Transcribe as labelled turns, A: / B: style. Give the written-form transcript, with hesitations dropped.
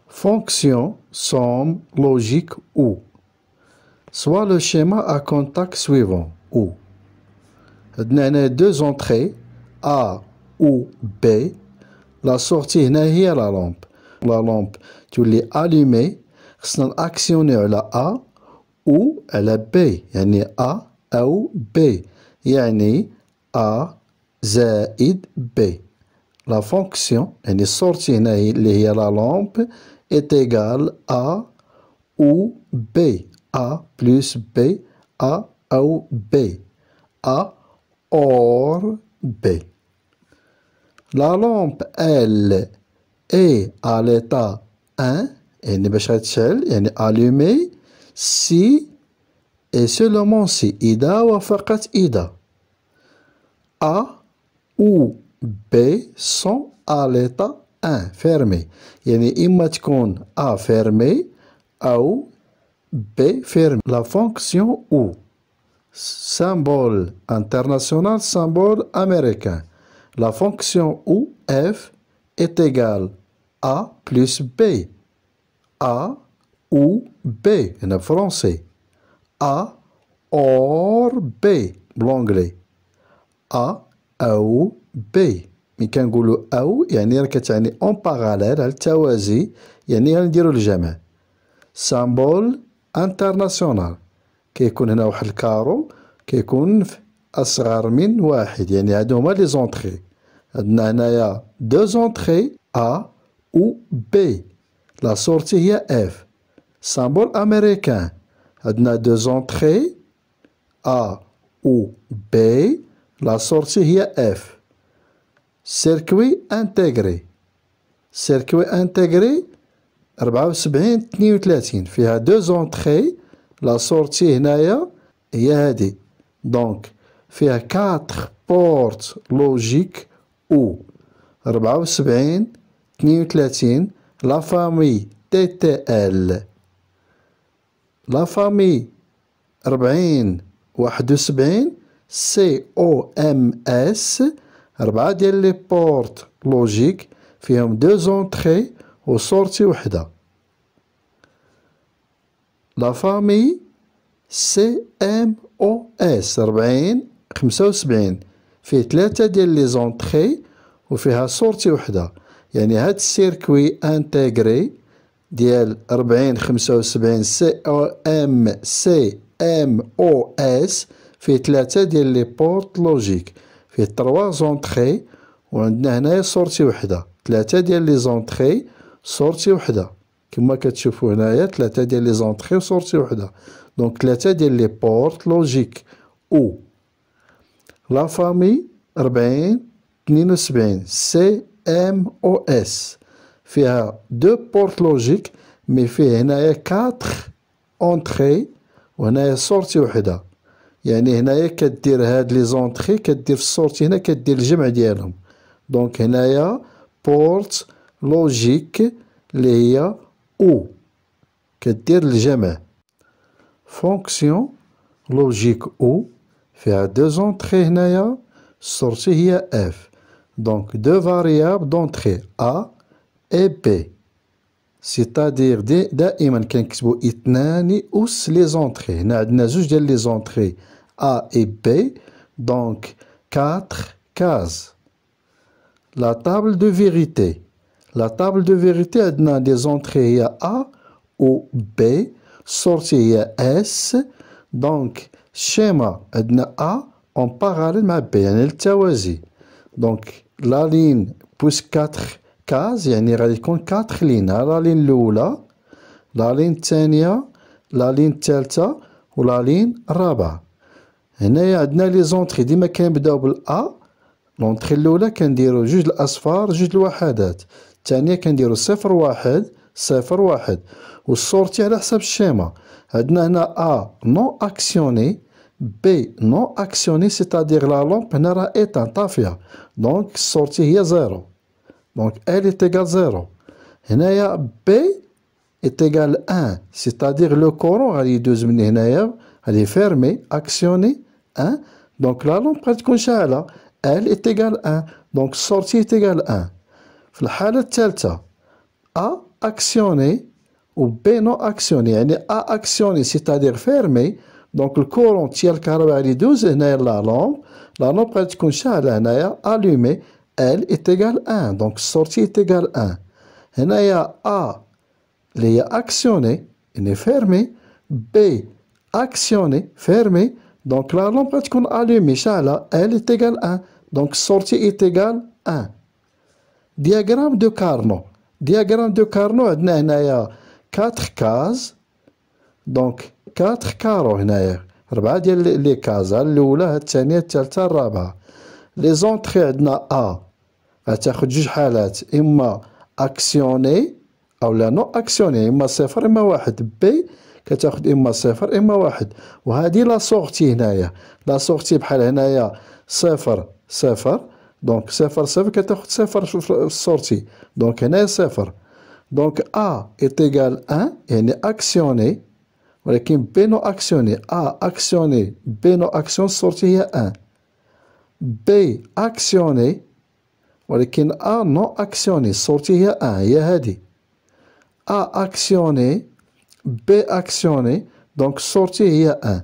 A: Fonction, somme, logique ou. Soit le schéma à contact suivant ou. On a deux entrées, A ou B. La sortie est la lampe. La lampe, tu l'es allumée, on actionner à A ou à la B. يعني A ou B. يعني A زائد B. La fonction, يعني sortie اللي هي la lampe, est égale A ou B. A plus B. A ou B. A or B. La lampe, elle, est à l'état 1, يعني باش غتشعل يعني allumée, si et seulement si إذا وفقط إذا A ou B sont à l'état 1 fermé. يعني إما تكون A fermé أو B fermé. La fonction ou. Symbole international, symbole américain. La fonction ou f est égale A plus B. A ou B, en français. A or B, l'anglais. A ou B. ملي كنقولوا أو يعني راه كتعني اون باراليل على التوازي يعني غنديرو الجمع. سامبول انترناسيونال كيكون هنا واحد الكارو كيكون أصغر من واحد يعني هادو هما لي زونطخي. عندنا هنايا دو زونطخي A ou B. لا سورتي هي F. سامبول أمريكان عندنا دو زونطخي A ou B. لا سورتي هي F. سيركوي انتيغري. سيركوي انتيغري 74 32 فيها دو زونطخي. لا سورتي هنايا هي هادي. دونك فيها 4 بورت لوجيك او 74 32 لا فامي تي تي ال. لا فامي 40 71 سي او ام اس 4 ديال لي بورت لوجيك فيهم دو زونطخي و سورتي وحده. لا فامي سي ام او اس 40 75 فيه 3 ديال لي زونطخي وفيها سورتي وحده. يعني هاد السيركوي انتيغري ديال 40 75 سي ام او اس فيه 3 ديال لي بورت لوجيك فيه 3 زونطخي وعندنا هنايا سورتي وحده. 3 ديال لي زونطخي سورتي وحده كما كتشوفوا هنايا 3 ديال لي زونطخي وسورتي وحده. دونك 3 ديال لي بورت لوجيك او. لا فامي 40 72 سي ام او اس فيها 2 بورت لوجيك مي فيه هنايا 4 اونطخي وهنايا سورتي وحده. يعني هنايا كدير هاد لي زونطخي كدير في السورتي هنا كدير الجمع ديالهم. دونك هنايا بورت لوجيك اللي هي او كدير الجمع. فونكسيون لوجيك او فيها دو زونطخي هنايا السورتي هي اف. دونك دو فاريابل دونطخي ا اي بي. سيتادير دائما كنكتبو اثنان أس لي زونطخي. هنا عندنا زوج ديال لي زونطخي ا اي بي. دونك 4 كاز. لا تابل دو فيريتي. لا تابل دو فيريتي عندنا دي زونطخي هي A و B. السورتي هي S. دونك الشيما عندنا A اون باراليل مع B يعني التوازي. دونك لا لين بوس 4 كاز يعني غادي تكون 4 لين. ها لا لين الأولى لا لين الثانية لا لين الثالثة و لا لين الرابعة. هنايا عندنا لي زونطخي ديما كنبداو بالأ. لونطخي الأولى كنديرو جوج الأصفار جوج الوحدات. الثانية كنديرو 0 1 0 1 والسورتي على حساب الشيما. عندنا هنا A نون أكسيوني B نون أكسيوني سيتادير لا لومب هنا راه إيتان طافية. دونك السورتي هي 0. دونك L est égal 0. هنايا B est égal 1 سيتادير لو كورون غادي يدوز من هنايا غادي فيرمي أكسيوني 1. دونك لا لومب غادي تكون شاعلة. L est égal 1 دونك السورتي est égal 1. في الحالة الثالثة A اكسيوني و بي نو اكسيوني، يعني ا اكسيوني سيتادير فيرمي، دونك الكورون ديال الكهرباء غادي يدوز هنايا لا لامب غادي تكون شاعلة هنايا الومي ال ايتيغال 1، دونك السورتي ايتيغال 1. هنايا ا اللي هي اكسيوني يعني فيرمي، بي اكسيوني فيرمي، دونك لا لامب غادي تكون الومي شاعلة ال ايتيغال 1، دونك السورتي ايتيغال 1. دياغرام دو كارنو، دياغرام دو كارنو عندنا هنايا 4 كاز، دونك 4 كارو هنايا 4 ديال لي كاز، الاولى الثانيه الثالثه الرابعه. لي زونطري عندنا ا غتاخد جوج حالات، اما اكسيوني او لا نو اكسيوني، اما صفر اما واحد. بي كتاخد اما صفر اما واحد. وهذه لا سورتي هنايا، لا سورتي بحال هنايا صفر صفر، دونك صفر صفر كتاخد صفر في السورتي، دونك هنايا صفر. دونك ا ايتيغال 1 يعني اكسيوني، ولكن بي نو اكسيوني، ا اكسيوني بي نو اكسيون السورتي هي 1. بي اكسيوني ولكن ا نو اكسيوني السورتي هي 1، هي هادي. ا اكسيوني بي اكسيوني، دونك السورتي هي 1.